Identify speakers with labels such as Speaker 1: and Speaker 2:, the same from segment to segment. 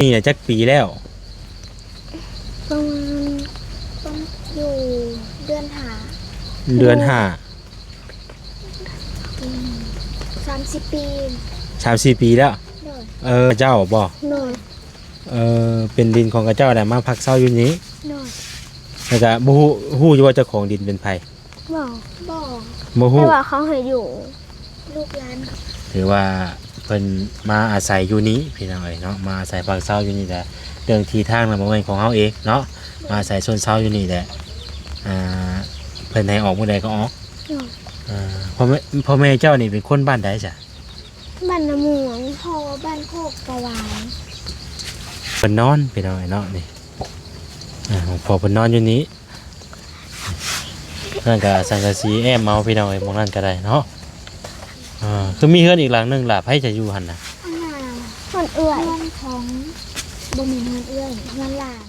Speaker 1: นี่น่ะจักปีแล้ว
Speaker 2: ประมาณต้องอยู่เดือนหา
Speaker 1: เดือนห้า
Speaker 2: 30 ปี
Speaker 1: 3-4 ปีแล้วเจ้าบ่
Speaker 2: หน่อย
Speaker 1: เป็นดินของกระเจ้าแหละมาพักเช่าอยู่นี้
Speaker 2: หน่อย
Speaker 1: แล้วก็บ่ฮู้อยู่ว่าเจ้าของดินเป็นไผ
Speaker 2: บอก
Speaker 1: บ่ฮู้
Speaker 2: แต่ว่าเขาให้อยู่ลูกหลาน
Speaker 1: ถือว่าเพิ่นมาอาศัยอยู่นี้พี่น้องเอ้ยเนาะมาอาศัยพักเช่าอยู่นี่แหละเรื่องที่ทางน่ะบ่แม่นของเฮาเองเนาะมาอาศัยชนเช่าอยู่นี่แหละเพิ่นให้ออกมื้อใดก็ออกพ่อแม่เจ้านี่เป็นคนบ้านใดจ้ะ
Speaker 2: บ้านน้ำหมวงพ่อบ้านโคกกะหวาน
Speaker 1: เพิ่นนอนพี่น้องเอ้ยเนาะนี่พอเพิ่นนอนอยู่นี้นั่นก็สังกะสีแอมเมาพี่น้องเอ้ยหม้องนั้นก็ได้เนาะคือมีเฮือนอีกหลังนึงล่ะไผจะอยู่หั่นน่ะ
Speaker 2: คนเอื้อยเพื่อนของบ่มีเงินเอื้อยเงินหลาน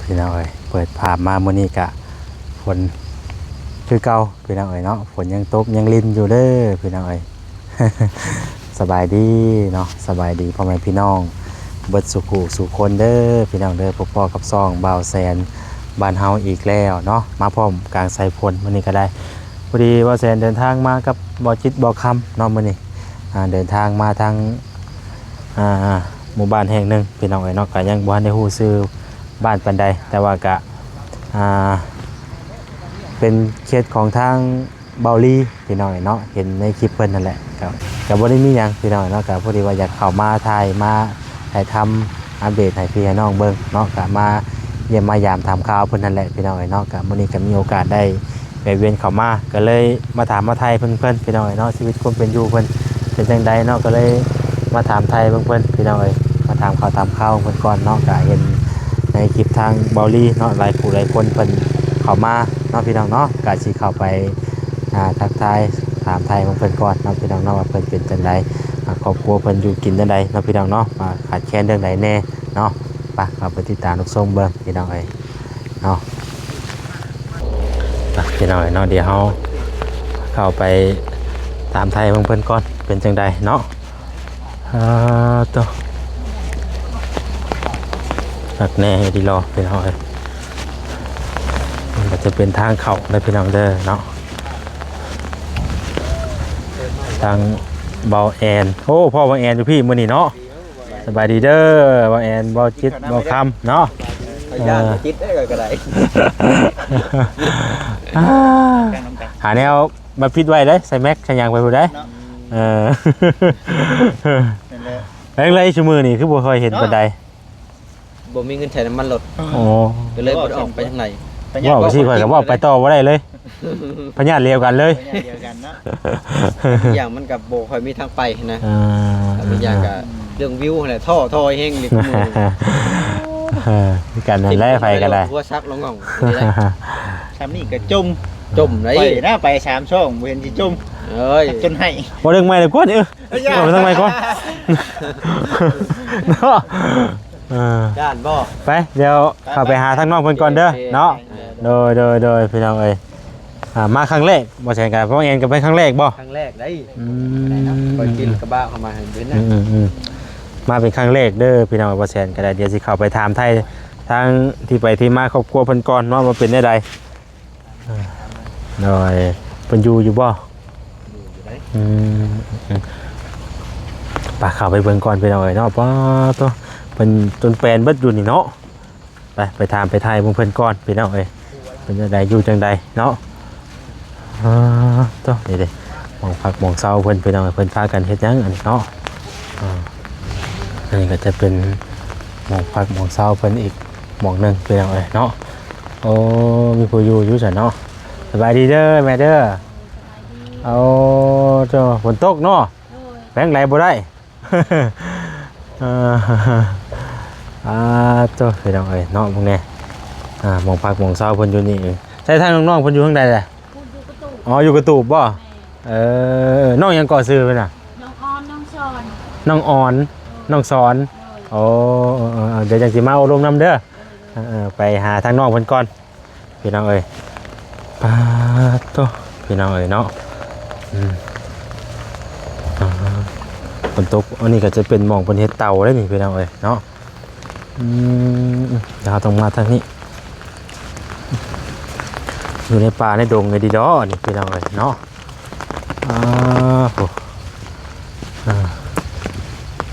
Speaker 1: พี่น้องเอ้ยเปิดภาพมามื้อนี้ก็ฝนคือเก่าพี่น้องเอ้ยเนาะฝนยังตกยังลิ่นอยู่เด้อพี่น้องเอ้ย สบายดีเนาะสบายดีพ่อแม่พี่น้องเบิดสุขุสุคนเด้อพี่น้องเด้อพ่อกับซองบ่าวแสนบ้านเฮาอีกแล้วเนาะมาพร้อมกลางสายฝนมื้อนี้ก็ได้พอดีบ่าวแสนเดินทางมากับบ่จิตบ่คำเนาะมื้อนี้เดินทางมาทางหมู่บ้านแห่งหนึงพี่น้องเอ้ยเนาะก็ยังบ่ทันได้ฮู้ชื่อบ้านปานใดแต่ว่าก็เป็นเขตของทางเบาลีพี่น้องเนาะเห็นในคลิปเพิ่นนั่นแหละก็บ่ได้มีหยังพี่น้องเนาะก็พอดีว่าอยากเข้ามาถ่ายทำอัปเดตให้พี่น้องเบิ่งเนาะก็มาเยี่ยมมายามถามข่าวเพิ่นนั่นแหละพี่น้องเนาะก็มื้อนี้ก็มีโอกาสได้ไปเวียนเข้ามาก็เลยมาถามมาไทยเพิ่นพี่น้องเนาะชีวิตความเป็นอยู่เพิ่นเป็นจังไดเนาะก็เลยมาถามไทยเพิ่นพี่น้องมาถามข่าวเพิ่นก่อนเนาะก็เห็นในคลิปทางเบาลีเนาะหลายผู้หลายคนเพิ่นเข้ามาเนาะพี่น้องเนาะก็สิเข้าไปทักทายถามไทยเพิ่นก่อนเนาะพี่น้องเนาะว่าเพิ่นเป็นจังไดครอบครัวเพิ่นอยู่กินจังไดเนาะพี่น้องเนาะขาดแคลนเรื่องใดแน่เนาะไปติดตามลูกส่งเบิ่งพี่น้องเนาะพี่น้องเนาะเดี๋ยวเฮาเข้าไปถามไทยเพิ่นก่อนเป็นจังไดเนาะตัวหักแน่ดีรอพี่น้องมันก็จะเป็นทางเข้าได้พี่น้องเด้อเนาะทางเบาแอนโอ้พ่อเบาแอนอยู่พี่มื้อนี้เนาะสบายดีเด้อเบาแอนเบาจิตเบาคำเนาะ
Speaker 3: จิตได้ก็ได้
Speaker 1: หาแนวมาพิดไว้ได้ใส่แม็กขยังไปผู้ใดแรงไรชั่วมือนี่คือบ่ค่อยเห็นปานใด
Speaker 3: บ่มีเงินใช้น้ำมันรถก็เลยบ่ออกไปทางไหน
Speaker 1: ว่าสิข่อยก็ว่าไปต่อบ่ได้เลยพญาติเลียวกันเลย
Speaker 3: อย่างมันกับโบค่อยมีทางไปนะเป็นอย่างกับเรื่องวิวแหละท่อแห้งดิ
Speaker 1: มีการนั่นแหละไปก็ได้
Speaker 3: หัวซักลงง่อง
Speaker 4: ทำนี่ก็จุ่ม
Speaker 3: ไหน
Speaker 4: ไปนะไป3ช่องเห็นสิจุ่มจนให้
Speaker 1: บ่ดึงไม้เลยกว่านี่บ่ทำไมก่อนเนาะ
Speaker 3: ด้านบ่
Speaker 1: ไปเดี๋ยวเข้าไปหาทางน้องเพิ่นก่อนเด้อเนาะโดยพี่น้องเอ้ยมาครั้งแรกบ่ใช่กันเพราะเอ็นก็เป็นครั้งแรกบ่
Speaker 3: ครั้งแรกได้ไปกินกระบะเข้ามาเห็นเป็นนะ
Speaker 1: มาเป็นครั้งแรกเด้อพี่น้องบ่แซนก็ได้เดี๋ยวสิเข้าไปถามไทยทางที่ไปที่มาครอบครัวเพิ่นก่อนเนาะว่าเป็นได้ใดโดยเพิ่นอยู่บ่ป่าเข้าไปเบิ่งก่อนพี่น้องเอ้ยเนาะป้าตัวเพิ่นจนแปลนเบิดอยู่นี่เนาะไปถามไปไทยเพิ่นก่อนพี่น้องเอ้ยเพิ่นจังไดอยู่จังไดเนาะตัวนี่เด้มองพักมองเศร้าเพิ่นพี่น้องเพิ่นพากันเฮ็ดหยังอันนี้เนาะอันนี้ก็จะเป็นมองพักมองเศร้าเพิ่นอีกมองนึงพี่น้องเอ้ยเนาะโอ้มีผู้อยู่ซั่นเนาะสบายดีเด้อแม่เด้อเอาเจ้าฝนตกเนาะแบงไหลบ่ได้ตัวพี่น้องเอ้ยเนาะพวกนี้มองพักมองเศร้าเพิ่นอยู่นี่ใช่ทางน้องๆเพิ่นอยู่ข้างใดแหละอ๋ออยู่กระตูบบ่น้องยังก่อซื้อเพิ่นน่ะน้องออนน้องสอนน้องสอนโอ้เดี๋ยวจังสิมาอบรมนำเด้อไปหาทางน้องเพิ่นก่อนพี่น้องเอ้ยตัวพี่น้องเอ้ยเนาะ ฝนตกอันนี้ก็จะเป็นหม่องเพิ่นเฮ็ดเตาได้นี่พี่น้องเอ้ยเนาะเดี๋ยวเราต้องมาทางนี้อยู่ในป่าในดงไงดีดอนี่พี่น้องเอ้ยเนาะโอ้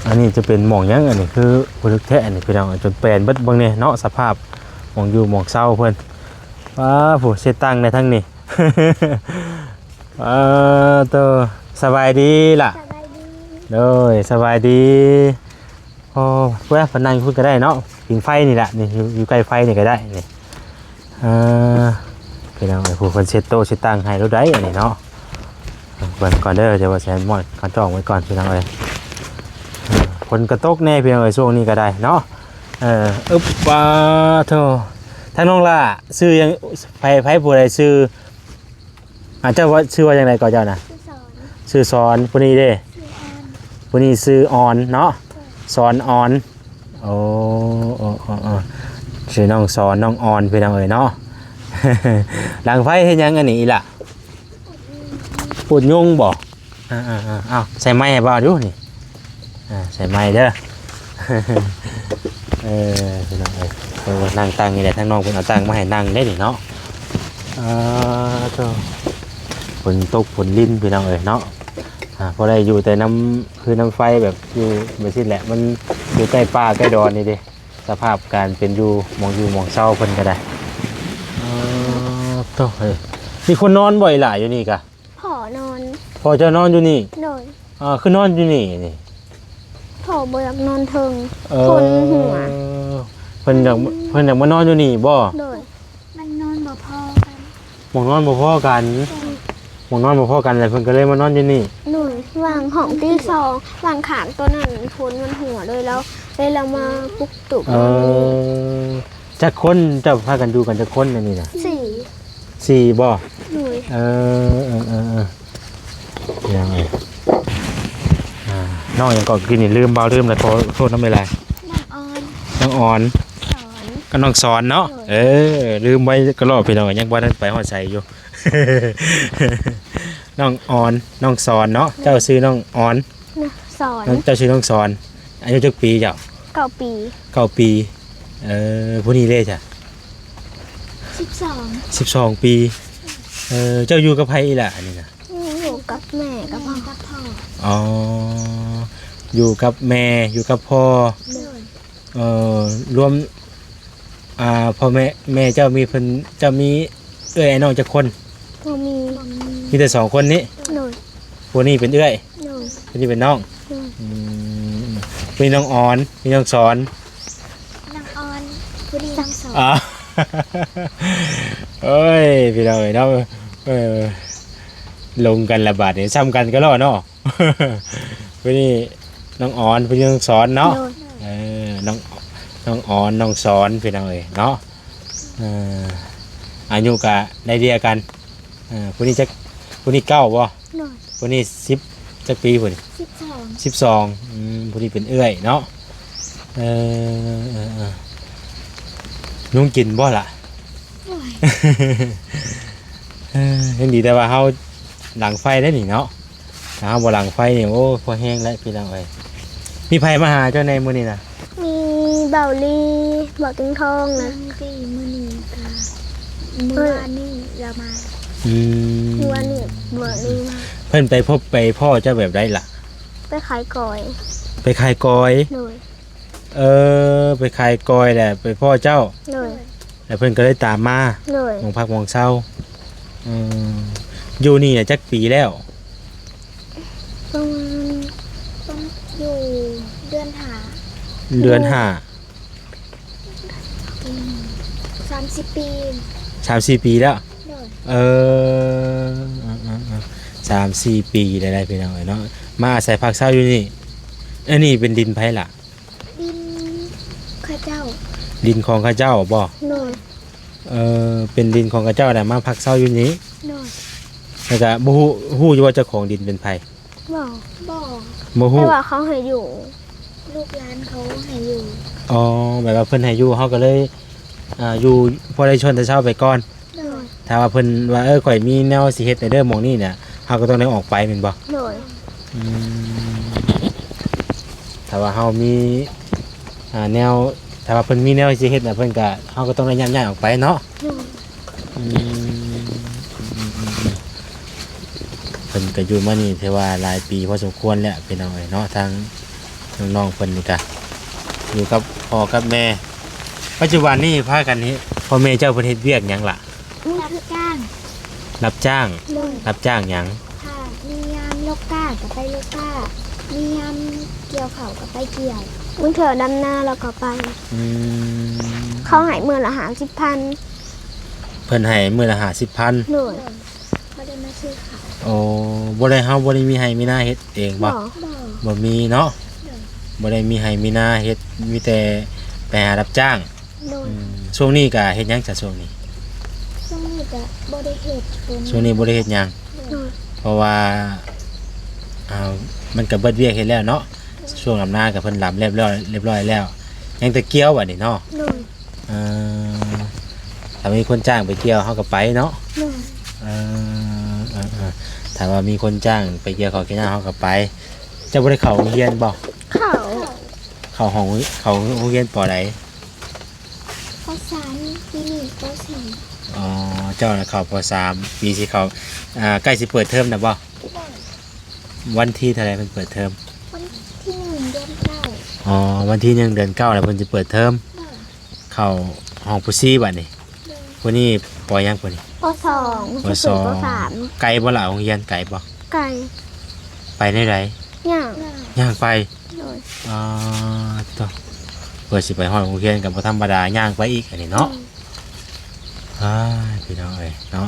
Speaker 1: อันนี้จะเป็นหม่องหยังอันนี้คือบ่ลึกแท้อันนี้พี่น้องจนแปลนเบิดเบิ่งนี่เนาะสภาพหม่องอยู่หม่องเซาเพิ่นผู้เฮ็ดตั้งในทั้งนี้ ตัวสบายดีล่ะ
Speaker 2: สบายดี
Speaker 1: เลยสบายดีพอเพื่อนพนังพูดก็ได้เนาะผิงไฟนี่แหละนี่อยู่ใกล้ไฟนี่ก็ได้นี่พี่น้องไอ้ผู้คนเช็ดโต๊ะเช็ดตังให้รถได้อันนี้เนาะก่อนเด้อจะว่าแซนมอดก่อนจ่องไว้ก่อนพี่น้องเอ้ยคนกระตกแน่พี่น้องเอ้ยช่วงนี้ก็ได้เนาะว้าโธ่ท่านน้องล่ะซื้อยังไผผู้ใดซื้อเจ้าว่าชื่อว่าอย่างไรก่อนเจ้านะ
Speaker 2: ชื่อสอน
Speaker 1: ชื่อสอนผู้นี้เด้
Speaker 2: ชื่อแอน
Speaker 1: ผู้นี้ชื่อออนเนาะสอนออนโอ้ชื่อน้องสอนน้องออนพี่น้องเอ๋ยเนาะ หลังไฟเฮ็ดหยังอันนี้ล่ะพูดยุ่งบ่อ้าวใส่ไม้ให้บ่าวดูนี่ใส่ไม้เด้อ พี่น้องเอ๋ยนั่งตั้งนี่แหละทั้งน้องเพิ่นเอาตั้งมาให้นั่งได้นี่เนาะโธ่ฝนตกฝนลิ้นพี่น้องเอ๋ยเนาะพอได้อยู่แต่น้ำคือน้ำไฟแบบอยู่ไม่สิ้นแหละมันอยู่ใกล้ป่าใกล้ดอนนี่ดิสภาพการเป็นอยู่มองเศร้าเพิ่นก็ได้โธ่เฮ้ยมีคนนอนบ่อยหลายอยู่นี่กะ
Speaker 2: พ่อนอน
Speaker 1: พอจะนอนอยู่นี่
Speaker 2: โดย
Speaker 1: คือนอนอยู่นี่นี่
Speaker 2: พ่อบ่อยากนอนเทิงทนหัว
Speaker 1: เพิ่นอยากมานอนอยู่นี่บ่
Speaker 2: โดยมันนอนบ่พอกัน
Speaker 1: หมองนอนบ่พอกันหมองนอนบ่พอกันเลยเพิ่นก็เลยมานอนอยู่นี่
Speaker 2: หนุ่ยวางห้องที่สองวางขางตัวนั้นทนมันหัวเลยแล้วเลยเรามาปลุกตุก
Speaker 1: จักคนเจ้าพากันดูกันจักคนอันนี้น่ะ
Speaker 2: สี่
Speaker 1: 4บ่
Speaker 2: หนุ่ย
Speaker 1: ยังไงน้องยังก่อนกินนี่ลืมเบาลืมแล้วโทษน้ำไม่ไร
Speaker 2: นางออน
Speaker 1: น้องออน
Speaker 2: สอน
Speaker 1: ก็น้องสอนเนาะลืมไว้ก็รอพี่น้องยังว่าท่านไปหอดใส่อยู่ น้องออนน้องสอนเนาะเจ้าซื้อน้องออน
Speaker 2: นะสอน
Speaker 1: เจ้าซื้อน้องสอนอายุจักปีเจ้า
Speaker 2: 9 ปี
Speaker 1: 9 ปีผู้นี้เลยจ้ะ
Speaker 2: 12
Speaker 1: ปีเจ้าอยู่กับไผอีหล่ะอันนี้นะ
Speaker 2: อยู่กับแม่กับพ่อกับพ่อ
Speaker 1: อ๋ออยู่กับแม่อยู่กับพ่อ
Speaker 2: เลย
Speaker 1: รวมพ่อแม่เจ้ามีเพิ่นเจ้ามีเอื้อยไอ้น้องจักคน
Speaker 2: พ่อมี
Speaker 1: มีแต่2คนนี้
Speaker 2: หนุ่ย
Speaker 1: ผู้นี้เป็นเอื้อย
Speaker 2: หนุ่ย
Speaker 1: ผู้นี้เป็นน้อง
Speaker 2: หนุ่ย
Speaker 1: มีน้องออนมีน้องสอน
Speaker 2: นางออนผู้ดีนางสอน
Speaker 1: เอ้ยพี่น้องเอ้ยเนาะลงกันละบาทนี่ซ้ำกันก็รอดเนาะ ผู้นี้น้องออนผู้นี้น้องสอนเนาะน้องออนน้องสอนพี่น้องเอ้ยเนาะอายุกะได้เดียกันผู้นี้9บ่
Speaker 2: หนุ่ย
Speaker 1: ผู้นี้10จักปีพุ่น
Speaker 2: 12
Speaker 1: ผู้นี้เป็นเอื้อยเนาะนุ่งกินบ่ล่ะ เห็นดีแต่ว่าเฮาหลังไฟได้นี่เนาะถ้าเฮาบ่หลังไฟนี่โอ้พอแห้งแล้วพี่น้องเอ้ยมีไผมาหาเจ้าในมื้อนี้น่ะ
Speaker 2: มีเบาลีเบาติงทองนะมื้อนี้มื้อวานนี่เรามามื้อวานนี่เบาลีมา
Speaker 1: เพิ่นไปพบไปพ่อเจ้าแบบใดล่ะ
Speaker 2: ไปขายก่อย
Speaker 1: ไปขายกอย
Speaker 2: หนุ่ย
Speaker 1: ไปขายกอยแหละไปพ่อเจ้า
Speaker 2: หนุ่ย
Speaker 1: แล้วเพิ่นก็เลยตามมา
Speaker 2: หนุ่ย
Speaker 1: หมองพักหมองเช้าอยู่นี่น่ะจักปีแล้ว
Speaker 2: ประมาณต้องอยู่เดือนหา
Speaker 1: เดือน5
Speaker 2: 30 ปี
Speaker 1: 3-4 ปีแล้ว
Speaker 2: หนุ่ย
Speaker 1: 3-4 ปีได้พี่น้องเนาะมาอาศัยพักเช้าอยู่นี่อันนี้เป็นดินไผล่ะ
Speaker 2: ดินข้าเจ้า
Speaker 1: ดินของข้าเจ้าบ่
Speaker 2: หนุ่ย
Speaker 1: เป็นดินของข้าเจ้าแต่มาพักเช้าอยู่นี้
Speaker 2: หนุ่ย
Speaker 1: แล้วก็บ่ฮู้อยู่ว่าเจ้าของดินเป็นไผ
Speaker 2: บอก
Speaker 1: บ่
Speaker 2: แต่
Speaker 1: ฮู้
Speaker 2: ว่าเขาให้อยู่ ลูกร้านเขาให้อยู่
Speaker 1: อ๋อแบบว่าเพิ่นให้อยู่เฮาก็เลยอยู่พอได้ชวนแต่เช้าไปก่อน
Speaker 2: หนุ่ย
Speaker 1: ถ้าว่าเพิ่นว่าข่อยมีแนวสิเฮ็ดในเด้อหม่องนี้เนี่ย เฮาก็ต้องได้ออกไปแม่นบ่
Speaker 2: โดย
Speaker 1: อืมถ้าว่าเฮามีแนวถ้าว่าเพิ่นมีแนวสิเฮ็ดน่ะเพิ่นก็เฮาก็ต้องได้ย้ายออกไปเนาะ
Speaker 2: โดย
Speaker 1: อืมเพิ่นก็อยู่มานี่ถือว่าหลายปีพอสมควรแล้วพี่น้องเอ้ยเนาะทางน้องๆเพิ่นนี่ก็อยู่กับพ่อกับแม่ ปัจจุบันนี่พากันนี้พ่อแม่เจ้าเพิ่นเฮ็ดเวียกหยังล่ะ
Speaker 2: รับจ้าง
Speaker 1: รับจ้าง
Speaker 2: โดย
Speaker 1: รับจ้างหยัง
Speaker 2: ค่ะมียามลกก้าก็ไปลกก้ามียามเกี่ยวเขาก็ไปเกี่ยวมึงเถอะดำนาแล้วก็ไป
Speaker 1: อืม
Speaker 2: เขาให้มื้อละ50,000
Speaker 1: เพิ่นให้มื้อละ50,000
Speaker 2: โดยเขาได้มาซื้อข้าว
Speaker 1: โอ้บ่ได้เฮาบ่ได้มีให้มีหน้าเฮ็ดเองบ่ บ่มีเนาะบ่ได้มีให้มีหน้าเฮ็ดมีแต่ไปหารับจ้าง
Speaker 2: โดย
Speaker 1: ช่วงนี้ก็เฮ็ดหยังจ้ะช่วงนี้
Speaker 2: ช่วงนี้ก็บ่ได้เฮ็ดเป็น
Speaker 1: ช่วงนี้บ่ได้เฮ็ดหยัง
Speaker 2: โดย
Speaker 1: เพราะว่ามันก็เบิดเวียกเฮ็ดแล้วเนาะช่วงลำหน้าก็เพิ่นลำเรียบร้อยแล้วยังแต่เกี่ยวบัดนี้เนาะ
Speaker 2: โดย
Speaker 1: เอ่อถ้ามีคนจ้างไปเกี่ยวเฮาก็ไปเนาะ
Speaker 2: โดย
Speaker 1: เอ่ถ้าว่ามีคนจ้างไปเกี่ยวเขากินหน้าเฮาก็ไปจะบ่ได้เข้าโรงเรียนบ่
Speaker 2: เขา
Speaker 1: เข้าโรงเรียนปอใด
Speaker 2: ข้าวสารปีนี้ก็สี่
Speaker 1: อ๋อเจ้าน่ะเข้าปสามปีสิเข้าใกล้สิเปิดเทอมแล้วบ่วันที่เท่าไหร่เพิ่นเปิดเทอม
Speaker 2: วันที่1เดือน9
Speaker 1: อ๋อวันที่1เดือน9แล้วเพิ่นสิเปิดเทอมเข้าห้องผู้ซี่บัดนี้ผู้นี้ปอยังผู้นี้
Speaker 2: ป2
Speaker 1: ป
Speaker 2: สิ
Speaker 1: ส
Speaker 2: บ
Speaker 1: อง
Speaker 2: ป
Speaker 1: ไกลบ่ล่ะโรงเรียนไกลบ่
Speaker 2: 3ไก่
Speaker 1: ไปได้ได
Speaker 2: ย่าง
Speaker 1: ย่างไป
Speaker 2: โดย
Speaker 1: อ๋อตัวเพื่อสิไปฮอดโรงเรียนก็บ่ธรรมดาย่างไปอีกอันนี้เนาะพี่น้องเอ้ยเนาะ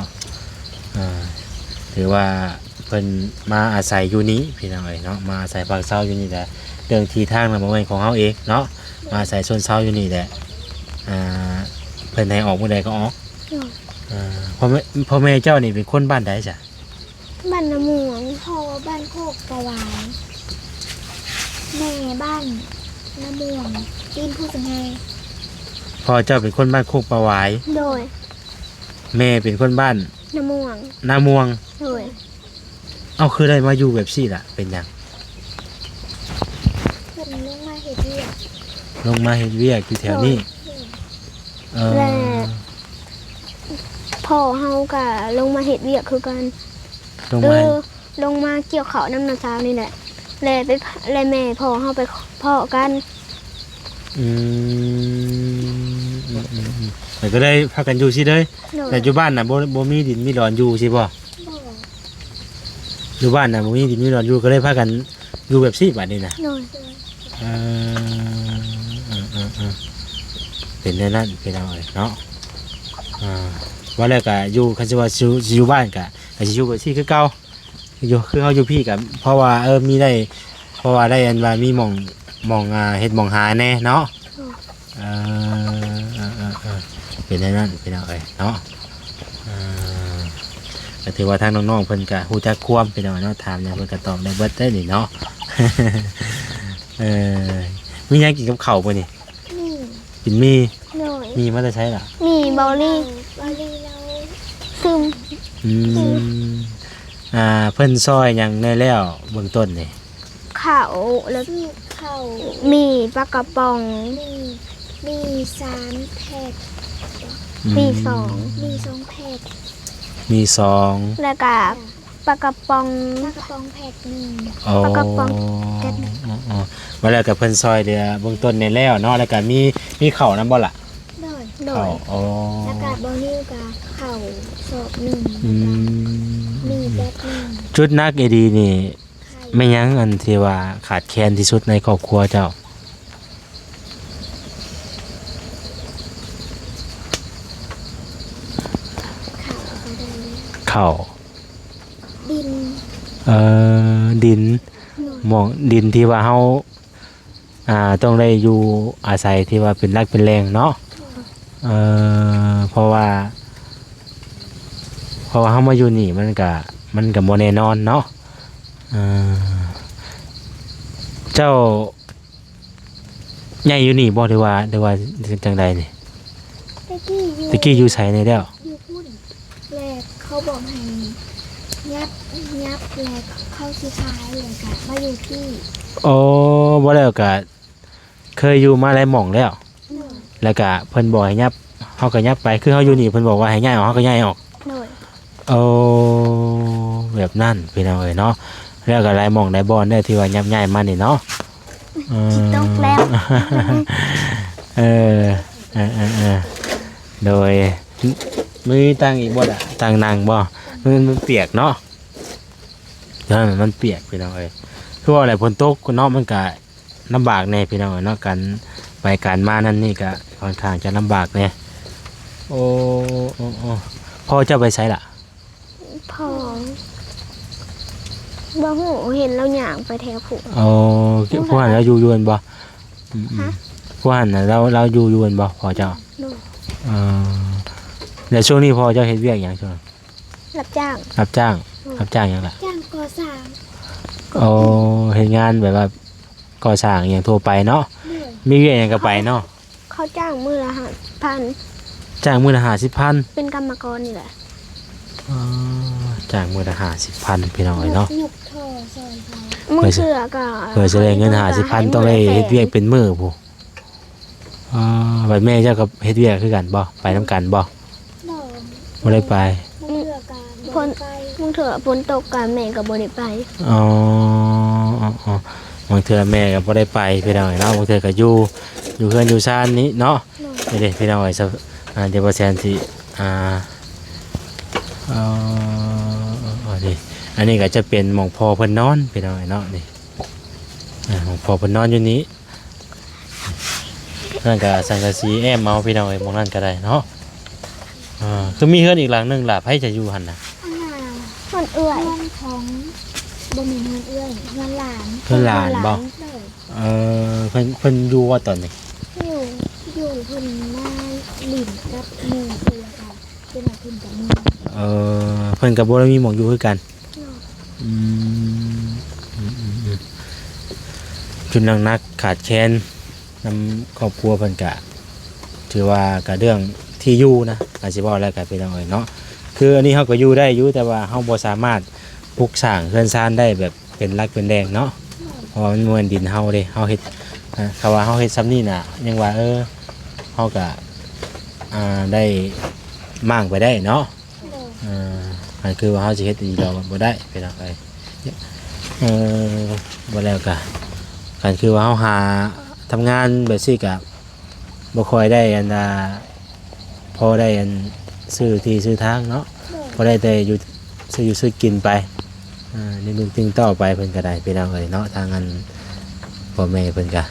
Speaker 1: ถือว่าเพิ่นมาอาศัยอยู่นี้พี่น้องเอ้ยเนาะมาอาศัยภาคเช้าอยู่นี่แหละเรื่องที่ทางนั้นบ่แม่นของเฮาเองเนาะมาอาศัยส่วนเช้าอยู่นี่แหละเพิ่นให้ออกมื้อใดก็ออก
Speaker 2: โดย
Speaker 1: พ่อแม่เจ้านี่เป็นคนบ้านใดจ้ะ
Speaker 2: บ้านน้ำม่วงพ่อบ้านโคกประวานแม่บ้านน้ำม่วงตีนผู้สังไง
Speaker 1: พ่อเจ้าเป็นคนบ้านโคกประหวาย
Speaker 2: โดย
Speaker 1: แม่เป็นคนบ้าน
Speaker 2: น้ำม่วง
Speaker 1: นาม่วง
Speaker 2: โดย
Speaker 1: เอาคือได้มาอยู่แบบซี่ล่ะเป็นหยัง
Speaker 2: เพิ่นลงมาเฮ็ดเวียก
Speaker 1: ลงมาเฮ็ดเวียกอยู่แถวนี้เออ
Speaker 2: และพ่อเฮาก็ลงมาเฮ็ดเวียกคือกัน
Speaker 1: ลงมา
Speaker 2: ลงมาเกี่ยวเขาน้ำนาสาวนี่แหละและแม่พ่อเฮาไปพ่อกัน
Speaker 1: อืมแต่ก็ได้พากันอยู่สิเด้ย
Speaker 2: โดย
Speaker 1: แต่อยู่บ้านน่ะบ่มีดินมีหลอนอยู่สิบ่อยู่บ้านน่ะบ่มีดินมีหลอนอยู่ก็เลยพากันอยู่แบบซี่บัดนี้น่ะ
Speaker 2: โดย
Speaker 1: เออเป็นแนวนั้นพี่น้องเอ้ยเนาะว่าแล้วก็อยู่คันสิว่าสิอยู่บ้านก็สิอยู่แบบซี่คือเก่าอยู่คือเฮาอยู่พี่ก็เพราะว่ามีได้เพราะว่าได้อันว่ามีหม่องเฮ็ดหม่องหาแน่เนาะเออเป็นแนวนั้นพี่น้องเอ้ยเนาะก็ถือว่าทางน้องๆเพิ่นก็ฮู้จักความพี่น้องเนาะถามหยังเพิ่นก็ตอบได้เบิดได้นี่เนาะ มีหยังกินกับข้าวบ่นี่
Speaker 2: นี่
Speaker 1: กินมี
Speaker 2: โดย
Speaker 1: มีมาแต่ใช้ล่ะ
Speaker 2: มีเบาลี่เราซึม
Speaker 1: อืมเพิ่นซอยหยังได้แล้วเบื้องต้นนี่
Speaker 2: เขาแล้วเขามีปลากระป๋องมี3แพ็คมี2แพ็ค
Speaker 1: มีสอง
Speaker 2: แล้วก็ปลากระป๋องแพ็คนึง
Speaker 1: อ๋อ
Speaker 2: ปลากระป๋องแก๊ส
Speaker 1: มาแล้วก็เพิ่นซอยเดือเบื้องต้นได้แล้วเนาะแล้วก็มีข้าวนํบ่ล่ะ
Speaker 2: โด
Speaker 1: ข้าวย อ๋อ
Speaker 2: แล้วก็บอนิวกับเขาศพหนึ่ง
Speaker 1: อืม
Speaker 2: มีแป๊บหนึ่ง
Speaker 1: จุดนักดีนี่
Speaker 2: ไข่
Speaker 1: ไม่ยั้งอันที่ว่าขาดแคลนที่สุดในครอบครัวเจ้า
Speaker 2: ข่าวก็ได้
Speaker 1: ข้าว
Speaker 2: ดิน
Speaker 1: ดินหมองดินที่ว่าเฮาต้องได้อยู่อาศัยที่ว่าเป็นรักเป็นแรงเนาะเพราะว่าเฮามาอยู่นี่มันก็บ่แน่นอนเนาะเจ้าใหญ่อยู่นี่บ่หรือว่าจังใดนี่
Speaker 2: ตะกี้อยู่
Speaker 1: ตะกี้อยู่ไสนี่แล้ว
Speaker 2: อยู่พุ่นแรกเขาบอกให้ ยับแล้วเข้าสิขายเลยค่ะมาอยู่ที่
Speaker 1: โอ้บ่แล้วก็เคยอยู่มาหลายหม่องแล้ว แล้วก็เพิ่นบอกให้ยับเฮาก็ยับไปคือเฮาอยู่นี่เพิ่นบอกว่าให้ย้ายออกเฮาก็ย้ายออก
Speaker 2: โดย
Speaker 1: โอ้แบบนั้นพี่น้องเอ้ยเนาะแล้วก็หลายหม่องหลายบ่อนได้ที่ว่ายับย้ายมานี่เนาะ
Speaker 2: คิดตกแล้ว
Speaker 1: เออโดยมือตั้งอีกบ่ล่ะตั้งนางบ่มันเปียกเนาะมันเปียกพี่น้องเอ้ยคือว่าอะไรฝนตกเนาะมันก็ลำบากแน่พี่น้องเอ้ยเนาะกันไปการมานั่นนี่ก็ค่อนข้างจะลำบากแน่โอ้พ่อเจ้าไปไสล่ะ
Speaker 2: พอบ่หูเห็นเราหย่างไปแถวผูก
Speaker 1: โอ้ผู้หันเราอยู่ยวนบ่ผู้หันน่ะเราอยู่ยวนบ่พ่อเจ้า
Speaker 2: โดย
Speaker 1: เออเดี๋ยวช่วงนี้พ่อเจ้าเฮ็ดเวียกหยังช่วง
Speaker 2: รับจ้าง
Speaker 1: รับจ้างหยังล่ะ
Speaker 2: จ้างก่อสร้าง
Speaker 1: โอ้เฮ็ดงานแบบว่าก่อสร้างอย่างทั่วไปเนาะ
Speaker 2: โดย
Speaker 1: มีเวียกหยังก็ไปเนาะ
Speaker 2: เขาจ้างมือละ5,000
Speaker 1: จ้างมื้อละ50,000
Speaker 2: เป็นกรรมกรนี่แหละ
Speaker 1: จ้างมื้อละ50,000พี่น้องเอ้ยเนาะ
Speaker 2: หยุกท่อซอยเขามึงเสือก็
Speaker 1: เพื่อจะได้เงิน50,000ต้องได้เฮ็ดเวียกเป็นมื้อพุบัดแม่เจ้าก็เฮ็ดเวียกคือกันบ่ไปนํกันบ่บ่ได้ไป
Speaker 2: มึงเถื่อฝนตกกับแม่ก็บ่ได้ไป
Speaker 1: อ๋บางเทื่อแม่ก็บ่ได้ไปพี่น้องเอ้ยเนาะบางเทื่อก็อยู่เฮือนอยู่ซ่านนี้เนาะนี่เด้พี่น้องเอ้ยเดี๋ยวบ่แซนสินี่อันนี้ก็จะเป็นหม่องพ่อเพิ่นนอนพี่น้องเอ้ยเนาะนี่หม่องพ่อเพิ่นนอนอยู่นี้นั่นก็สังกะสีแอมเมาพี่น้องเอ้ยหม่องนั้นก็ได้เนาะคือมีเฮือนอีกหลังนึงล่ะไผจะอยู่หั่นน่ะ
Speaker 2: มันเอื้อยของบ่มีเงินเอื้อยเงินหลาน
Speaker 1: เพิ่นหลานบ่เพิ่นอยู่ว่าตอนนี้
Speaker 2: อยู่เพิ่นมาหลินกับหมู่เพิ่นค่ะเป็นว่าเพิ่นกับหมู่
Speaker 1: เพิ่นก็บ่ได้มีหม่องอยู่คือกันจุดนักขาดแคลนนำครอบครัวเพิ่นก็ถือว่าก็เรื่องที่อยู่นะอาจสิเว้าแล้วก็เป็นจังไดเนาะคืออันนี้เฮาก็อยู่ได้อยู่แต่ว่าเฮาบ่สามารถปลูกสร้างเรือนซ่านได้แบบเป็นหลักเป็นแดงเนาะเพราะมันบ่แม่นดินเฮาเด้เฮาเฮ็ดเขาว่าเฮาเฮ็ดซ้ำนี่น่ะยังว่าเฮาก็ได้มั่างไปได้เนาะมันคือว่าเฮาสิเฮ็ดอีดอกมันบ่ได้เป็นจังไดบ่แล้วก็กันคือว่าเฮาหาทำงานแบบซี่ก็บ่ค่อยได้พอได้ซื้อที่ซื้อทางเนาะพอได้แต่อยู่ซื้อกินไปนี่ลุงตึงต่อไปเพิ่นก็ได้พี่น้องเอ้ยเนาะทางอันพ่อแม่เพิ่นก็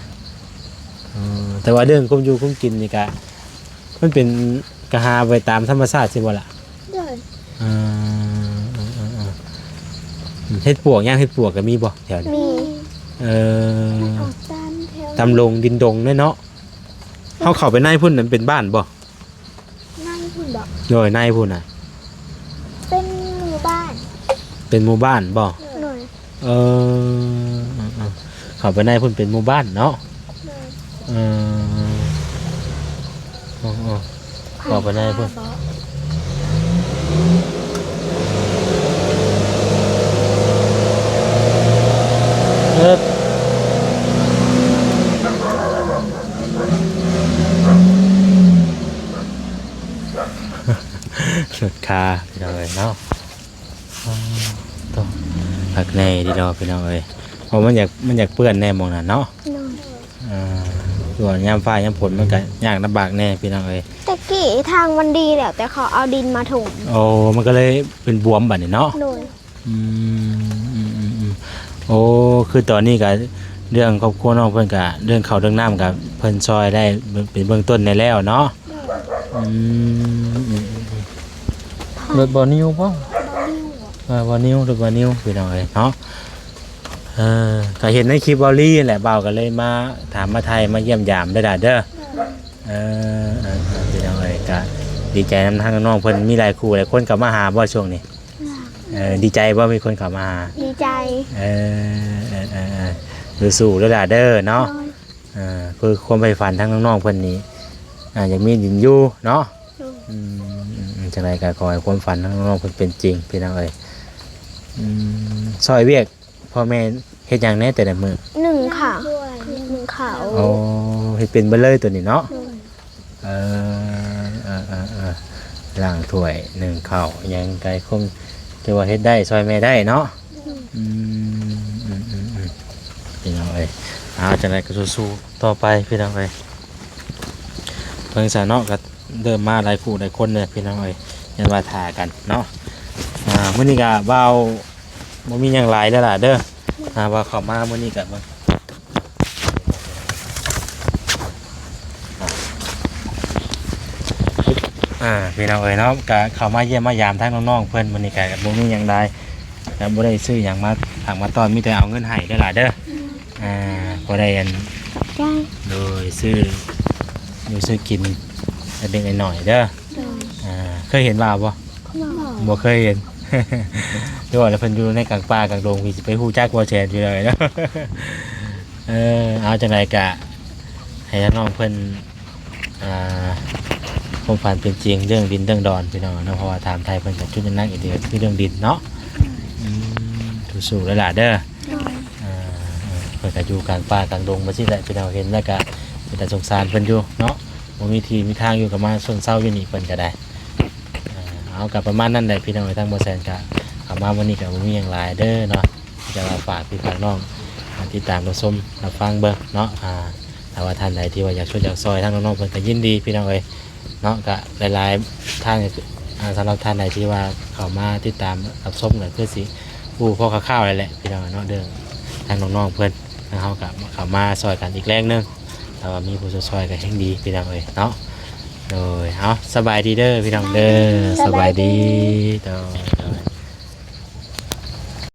Speaker 1: แต่ว่าเรื่องกุมอยู่กุมกินนี่ก็มันเป็นกะหาไปตามธรรมชาติสิบ่ล่ะเฮ็ดปวกย่างเฮ็ดปวกก็มีบ่แถวนี้
Speaker 2: มี
Speaker 1: ตามลงดินดงเนาะเฮาเข้าไปในพุ่นนั้นเป็นบ้านบ่
Speaker 2: นั่งคุณบอก
Speaker 1: โดยในพุ่นน่ะ
Speaker 2: เป็นหมู่บ้าน
Speaker 1: เป็นหมู่บ้านบ่
Speaker 2: หน่อย
Speaker 1: เข้าไปในพุ่นเป็นหมู่บ้านเนาะเข้าไปในพุ่นสุดคาพี่น้องเอ้ยเนาะต้องหักในดีดอกพี่น้องเอ้ยเพราะมันอยากเปื้อนแน่มองน่ะเนาะส่วนยามฟ้ายามฝนมันก็ยากลำบากแน่พี่น้องเอ้ย
Speaker 2: ตะกี้ทางมันดีแล้วแต่เขาเอาดินมาถม
Speaker 1: โอ้มันก็เลยเป็นบวมบัดนี้เนาะ
Speaker 2: โดย
Speaker 1: โอ้คือตอนนี้ก็เรื่องครอบครัวน้องเพิ่นก็เรื่องข้าวเรื่องน้ำก็เพิ่นซอยได้เป็นเบื้องต้นในแล้วเนาะรถบ่นิวบ่บ่นิวรถบ่นิวพี่น้องเอ้ยเนาะก็เห็นในคลิปบอลลี่แหละเบาก็เลยมาถามมาไทยมาเยี่ยมยามได้ด่าเด้อพี่น้องเอ้ยก็ดีใจนำทางน้องเพิ่นมีหลายคู่หลายคนกลับมาหาบ่ช่วงนี้ดีใจว่ามีคนกลับมาหา
Speaker 2: ดีใจ
Speaker 1: สู้ๆแล้วด่าเด้อเนาะคือความใฝ่ฝันทั้งน้องๆเพิ่นนี้อยากมีดินอยู่เนาะจังไรก็ขอให้ความฝันทั้งน้องๆเพิ่นเป็นจริงพี่น้องเอ้ย ซอยเวียกพ่อแม่เฮ็ดหยังแหน่แต่ละมื้อ
Speaker 2: หนึ่งค่ะหนึ่งขาว
Speaker 1: อ๋อเฮ็ดเป็นเบิดเลยตัวนี้เนาะเออล้างถ้วยนึ่งข้าวหยังไกคงจะว่าเฮ็ดได้ซอยแม่ได้เนาะพี่น้องเอ้ยเอาจังได๋ก็สู้ๆต่อไปพี่น้องเอ้ยเพิ่งซะเนาะก็เริ่มมาหลายผู้หลายคนเลยพี่น้องเอ้ยยันว่าท่ากันเนาะมื้อนี้ก็บ่าวบ่มีหยังหลายแล้วล่ะเด้อว่าเข้ามามื้อนี้ก็บ่พี่น้องเอ้ยเนาะก็เข้ามาเยี่ยมมายามทั้งน้องๆเพิ่นมื้อนี้ก็บ่มีหยังได้ก็บ่ได้ซื้อหยังมาทางมาตอนมีแต่เอาเงินให้เด้อล่ะเด้อบ่ได้อัน
Speaker 2: ใช่
Speaker 1: โดยซื้ออยู่ซื้อกินเล็กๆหน่อยๆเด้อเคยเห็นบ่าวบ่บ่เคยเห็น ด้วยว่าแล้วเพิ่นอยู่ในกลางป่ากลางดงพี่สิไปฮู้จักบ่แชนอยู่เลยเนาะ เอาจังไดกะให้น้องเพิ่นความฝันเป็นจริงเรื่องดินเรื่องดอนพี่น้องเนาะเพราะว่าถามไทยเพิ่นก็จุดนักอีกทีคือเรื่องดินเนาะสู้ๆแล้วล่ะเด้อเพิ่นก็อยู่กลางป่ากลางดงบ่ซี่แหละพี่น้องเห็นแล้วก็เป็นแต่สงสารเพิ่นอยู่เนาะบ่มีที่มีทางอยู่ก็มาส่วนเซาอยู่นี่เพิ่นก็ได้เอากับประมาณนั้นแหละพี่น้องทางบ่แซนก็เข้ามาวันนี้ก็บ่มีหยังหลายเด้อเนาะจะมาฝากพี่ฝากน้องติดตามรับชมรับฟังเบิ่งเนาะถ้าว่าท่านใดที่ว่าอยากช่วยอยากซอยทางน้องๆเพิ่นก็ยินดีพี่น้องเอ้ยเนาะก็หลายๆทางสำหรับท่านใดที่ว่าเข้ามาติดตามรับชมก็คือสิผู้พอคร่าวๆเลยแหละพี่น้องเนาะเด้อทางน้องๆเพิ่นเฮาก็เข้ามาซอยกันอีกแรงนึงแต่ว่ามีผู้ซอยก็แห่งดีพี่น้องเอ้ยเนาะโดยเอาสบายดีเด้อพี่น้องเด้อสบายดีโดย